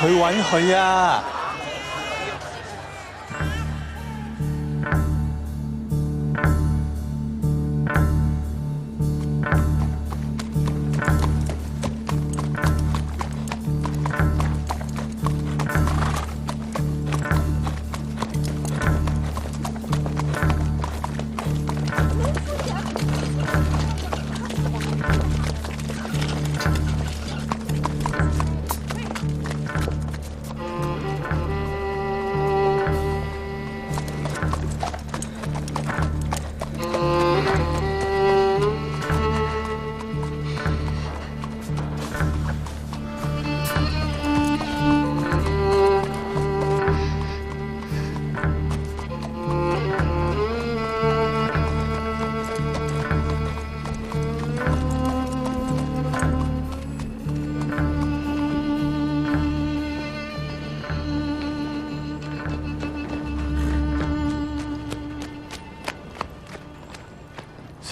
去揾佢啊！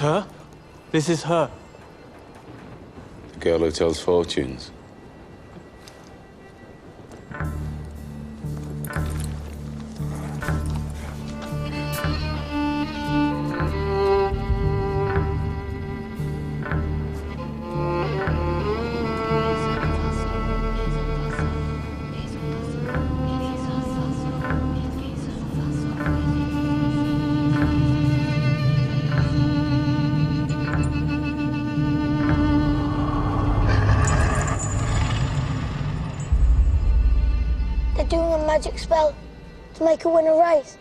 Sir, this is her. The girl who tells fortunes. Doing a magic spell to make her win a race.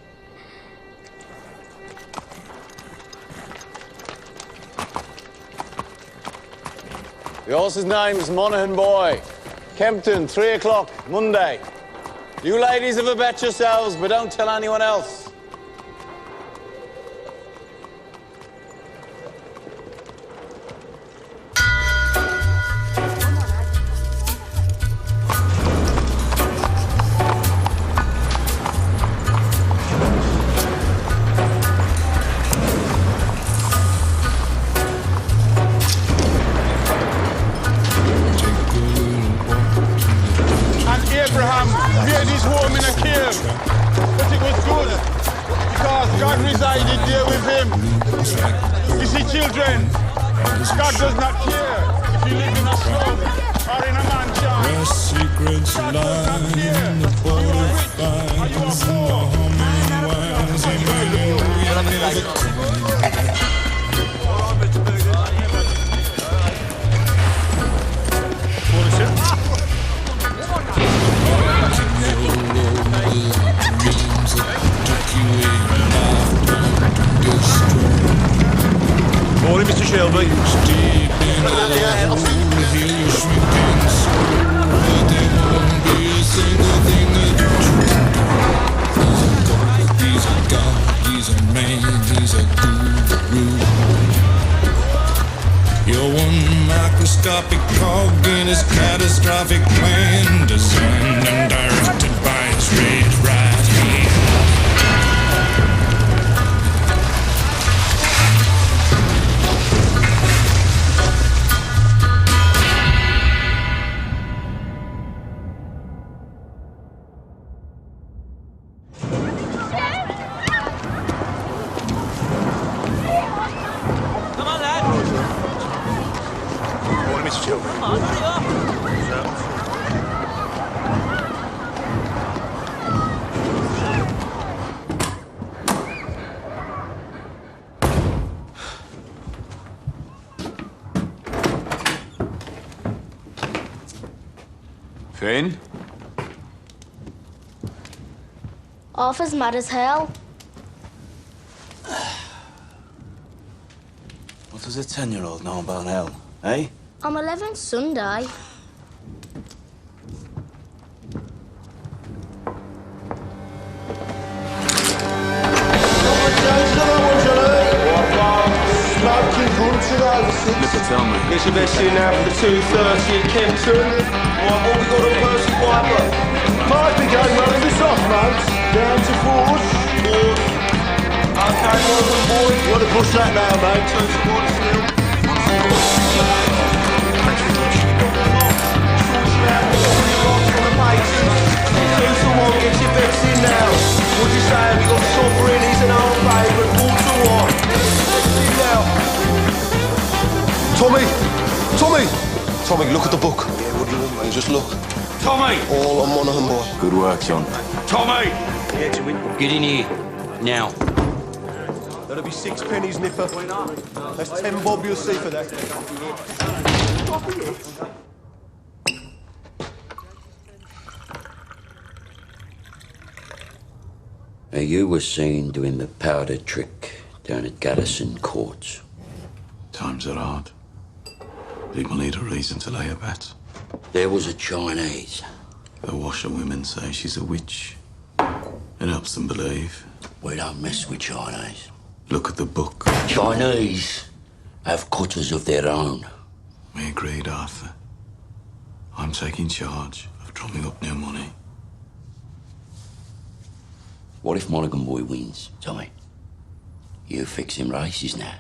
The horse's name's Monaghan Boy. Kempton, 3 o'clock, Monday. You ladies have a bet yourselves, but don't tell anyone else. Abraham made his home in a cave, but it was good because God resided there with him. You see, children, God does not care if you live in a slum or in a mansion. Where secrets lie in the butterflies and the humming winds, Morning, Mr. Shilby. He's a god, he's a man, he's a guru. You're one microscopic cog in his catastrophic plan, designed and directed by his red right hand. Finn? Arthur's mad as hell. What does a 10-year-old know about hell, eh? I'm 11 Sunday. It's your best in now for the 2:30 at Kempton. Right, what we got on Percy Piper? Might be going well in this off, mate. Down to fourth. Okay, welcome, boy. Want to push that now, mate? 2 to 1 still. On the pace. Tommy! Tommy! Tommy, look at the book. Yeah, what do you want, man? Just look. Tommy! All on Monaghan boy. Good work, John. Tommy! Get in here. Now. That'll be 6 pennies, Nipper. That's 10 bob you'll see for that. Now, you were seen doing the powder trick down at Garrison Courts. Times are hard. People need a reason to lay a bet. There was a Chinese. The washerwomen say she's a witch. It helps them believe. We don't mess with Chinese. Look at the book. Chinese have cutters of their own. We agreed, Arthur. I'm taking charge of drumming up new money. What if Monaghan Boy wins, Tommy? You fix him races now.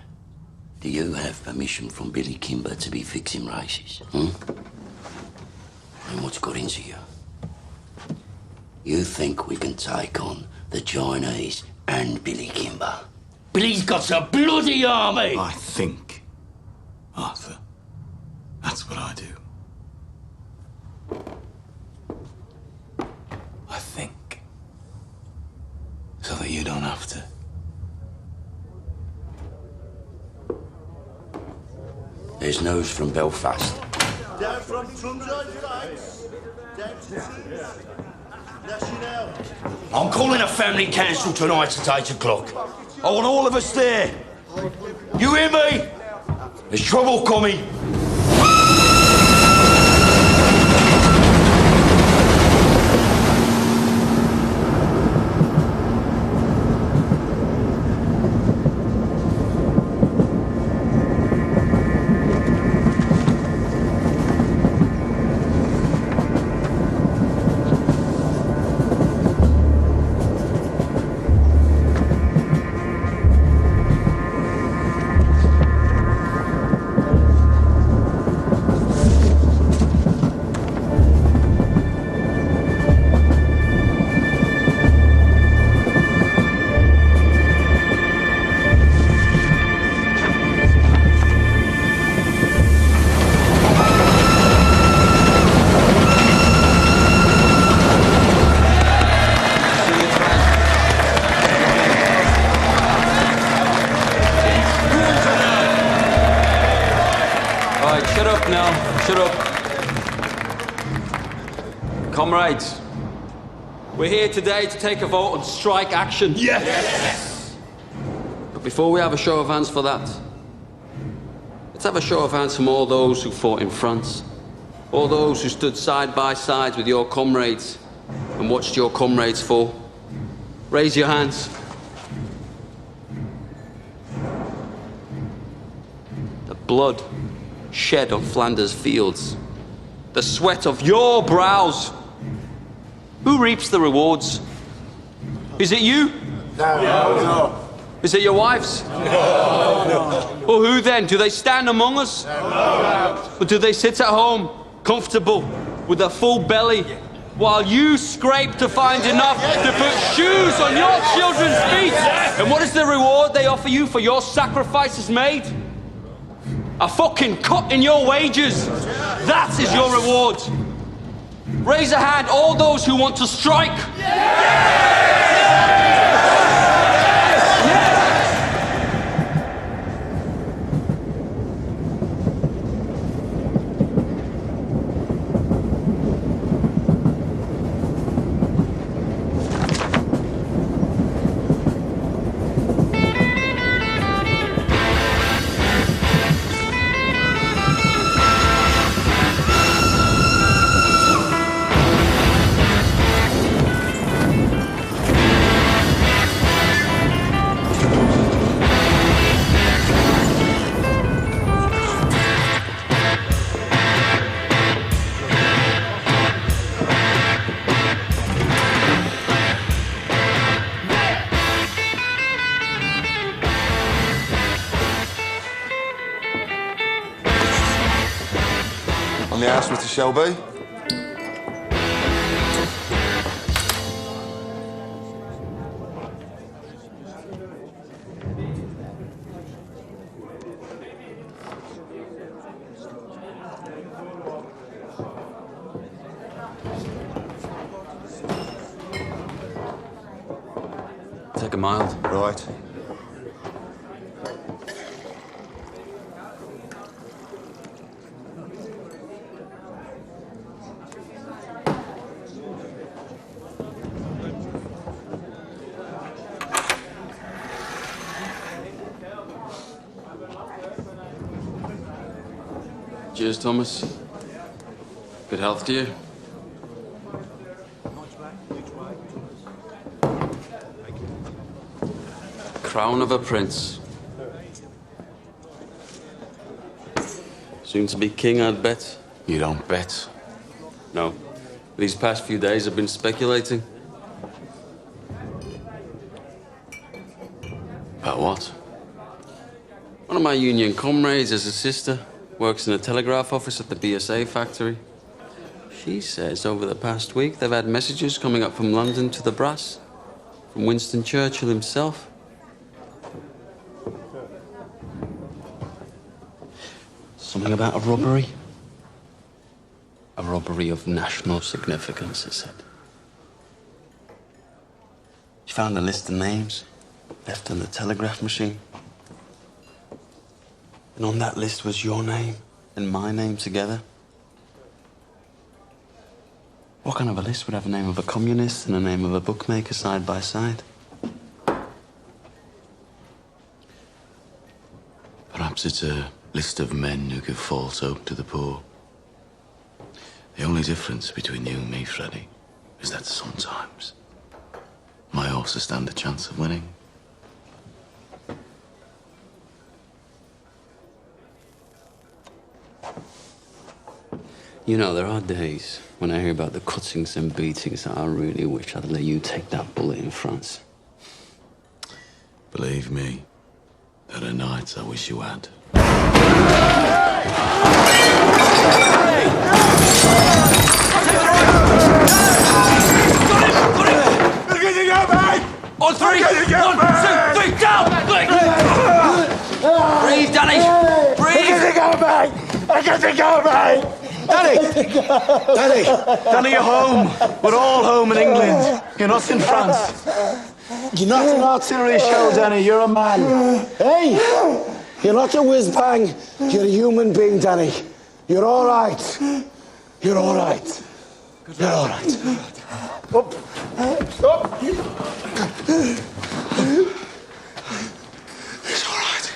Do you have permission from Billy Kimber to be fixing races? And what's got into you? You think we can take on the Chinese and Billy Kimber? Billy's got a bloody army! I think, Arthur. That's what I do. I think. So that you don't have to. There's news from Belfast. Down from Trumside Flats. Down to National. I'm calling a family council tonight at 8 o'clock. I want all of us there. You hear me? There's trouble coming. Shut up. Comrades, we're here today to take a vote on strike action. Yes! But before we have a show of hands for that, let's have a show of hands from all those who fought in France, all those who stood side by side with your comrades and watched your comrades fall. Raise your hands. The blood shed on Flanders fields, the sweat of your brows. Who reaps the rewards? Is it you? No. Is it your wives? No. Well, who then? Do they stand among us? No. Or do they sit at home, comfortable, with a full belly, while you scrape to find enough to put shoes on your children's feet? And what is the reward they offer you for your sacrifices made? A fucking cut in your wages. That is your reward. Raise a hand, all those who want to strike. On the house, Mr. Shelby. take a mild. Right. Cheers, Thomas. Good health to you. Crown of a prince. Soon to be king, I'd bet. You don't bet. No. These past few days I've been speculating. About what? One of my union comrades has a sister, works in the telegraph office at the BSA factory. She says over the past week they've had messages coming up from London to the brass, from Winston Churchill himself. Something about a robbery? A robbery of national significance, it said. She found a list of names left on the telegraph machine. And on that list was your name and my name together. What kind of a list would have a name of a communist and a name of a bookmaker side by side? Perhaps it's a list of men who give false hope to the poor. The only difference between you and me, Freddie, is that sometimes my horses stand a chance of winning. You know, there are days when I hear about the cuttings and beatings that I really wish I'd let you take that bullet in France. Believe me, there are nights I wish you had. On three! 1, 2, 3, down! Breathe, Danny! Breathe! I get to go, mate! Danny, you're home. We're all home in England. You're not in France. You're not an artillery shell, Danny. You're a man. Hey! You're not a whiz-bang. You're a human being, Danny. You're all right. You're all right. You're all right. Up. Up. It's all right. It's all right.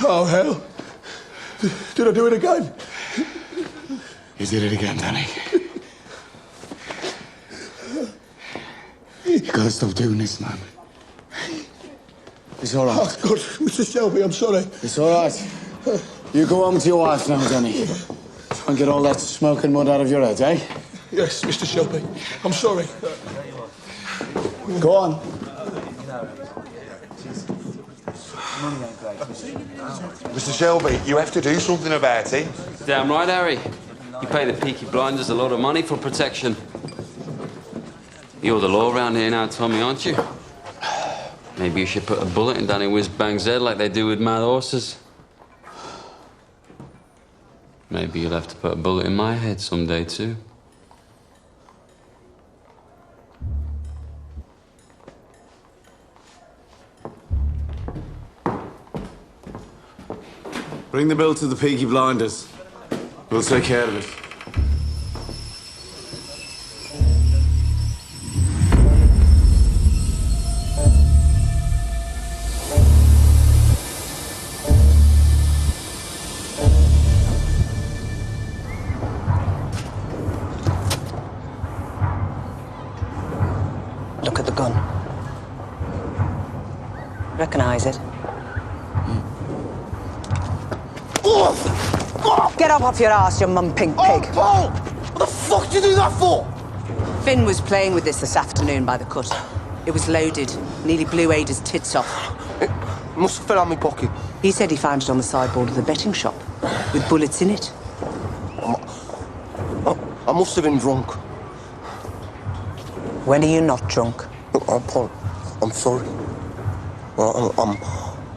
Oh, hell. Did I do it again? You did it again, Danny. You gotta stop doing this, man. It's all right. Oh, God, Mr. Shelby, I'm sorry. It's all right. You go home to your wife now, Danny. And get all that smoke and mud out of your head, eh? Yes, Mr. Shelby. I'm sorry. Go on. Mr. Shelby, you have to do something about it. Damn right, Harry. You pay the Peaky Blinders a lot of money for protection. You're the law around here now, Tommy, aren't you? Maybe you should put a bullet in Danny Whiz-Bang's head like they do with mad horses. Maybe you'll have to put a bullet in my head someday, too. Bring the bill to the Peaky Blinders. We'll take care of it. Look at the gun. Recognize it? Get up off your ass, you mum-pink pig. Oh, Paul! What the fuck did you do that for? Finn was playing with this afternoon by the cut. It was loaded. Nearly blew Ada's tits off. It must have fell out my pocket. He said he found it on the sideboard of the betting shop, with bullets in it. I must have been drunk. When are you not drunk? Look, Paul, I'm sorry.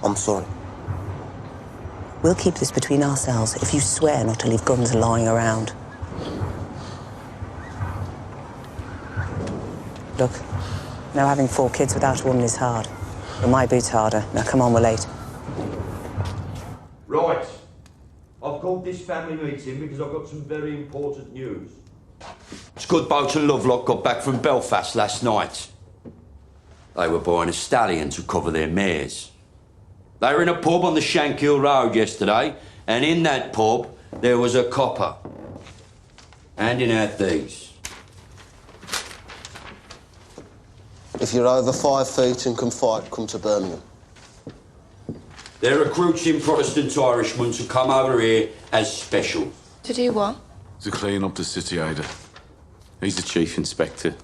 I'm sorry. We'll keep this between ourselves if you swear not to leave guns lying around. Look, now having 4 kids without a woman is hard. But my boot's harder. Now come on, we're late. Right. I've called this family meeting because I've got some very important news. Scudboat and Lovelock got back from Belfast last night. They were buying a stallion to cover their mares. They were in a pub on the Shankill Road yesterday, and in that pub there was a copper handing out these. If you're over 5 feet and can fight, come to Birmingham. They're recruiting Protestant Irishmen to come over here as special. To do what? To clean up the city, Ada. He's the chief inspector.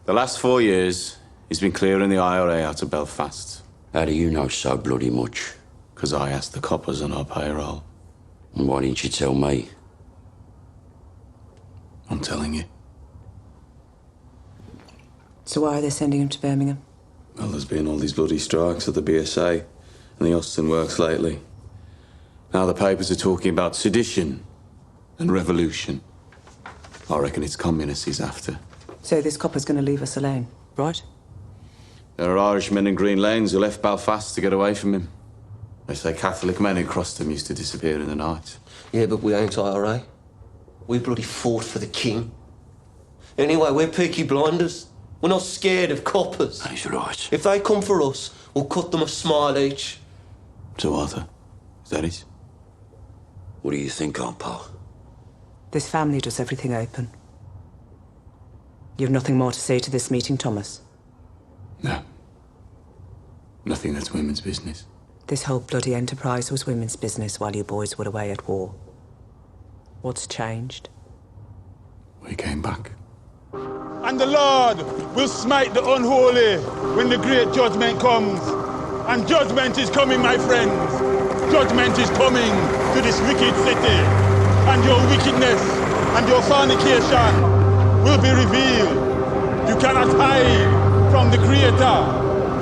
The last 4 years, he's been clearing the IRA out of Belfast. How do you know so bloody much? Because I asked the coppers on our payroll. And why didn't you tell me? I'm telling you. So why are they sending him to Birmingham? Well, there's been all these bloody strikes at the BSA and the Austin Works lately. Now the papers are talking about sedition and revolution. I reckon it's communists he's after. So this copper's going to leave us alone, right? There are Irishmen in Green Lanes who left Belfast to get away from him. They say Catholic men who crossed him used to disappear in the night. Yeah, but we ain't IRA. We bloody fought for the king. Anyway, we're Peaky Blinders. We're not scared of coppers. He's right. If they come for us, we'll cut them a smile each. So, Arthur, is that it? What do you think, Aunt Pal? This family does everything open. You have nothing more to say to this meeting, Thomas? No. Nothing that's women's business. This whole bloody enterprise was women's business while you boys were away at war. What's changed? We came back. And the Lord will smite the unholy when the great judgment comes. And judgment is coming, my friends. Judgment is coming to this wicked city. And your wickedness and your fornication will be revealed. You cannot hide from the Creator.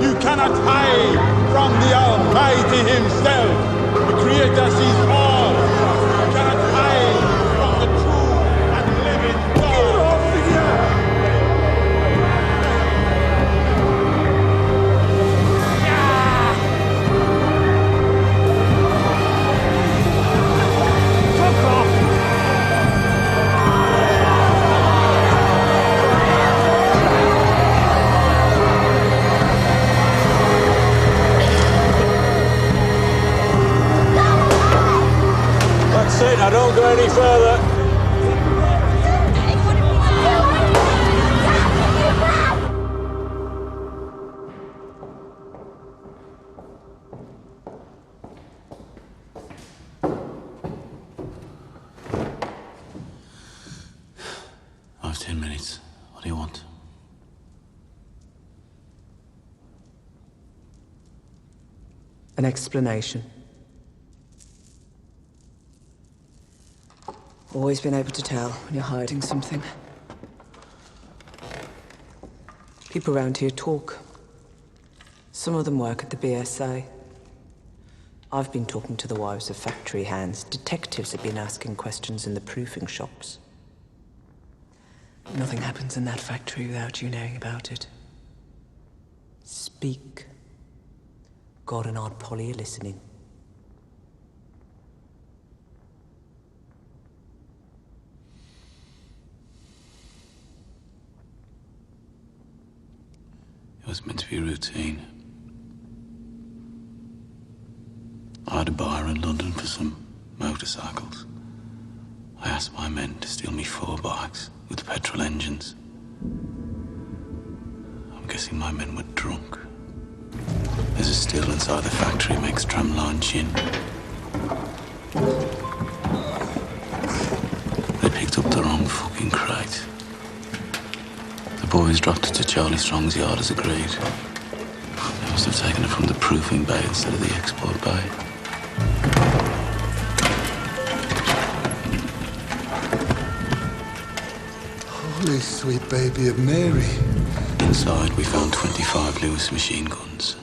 You cannot hide from the Almighty Himself. The Creator sees all. You cannot hide from the true and living God. That's it, now don't go any further. I have 10 minutes. What do you want? An explanation. Always been able to tell when you're hiding something. People around here talk. Some of them work at the BSA. I've been talking to the wives of factory hands. Detectives have been asking questions in the proofing shops. Nothing happens in that factory without you knowing about it. Speak. God and Aunt Polly are listening. It was meant to be routine. I had a buyer in London for some motorcycles. I asked my men to steal me 4 bikes with petrol engines. I'm guessing my men were drunk. There's a still inside the factory makes tramline gin. They picked up the wrong fucking crate. The boys dropped it to Charlie Strong's yard as agreed. They must have taken it from the proofing bay instead of the export bay. Holy sweet baby of Mary. Inside, we found 25 Lewis machine guns,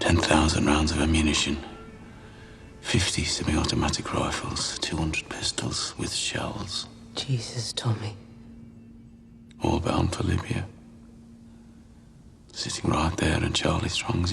10,000 rounds of ammunition, 50 semi-automatic rifles, 200 pistols with shells. Jesus, Tommy. All bound for Libya. Sitting right there in Charlie Strong's yard.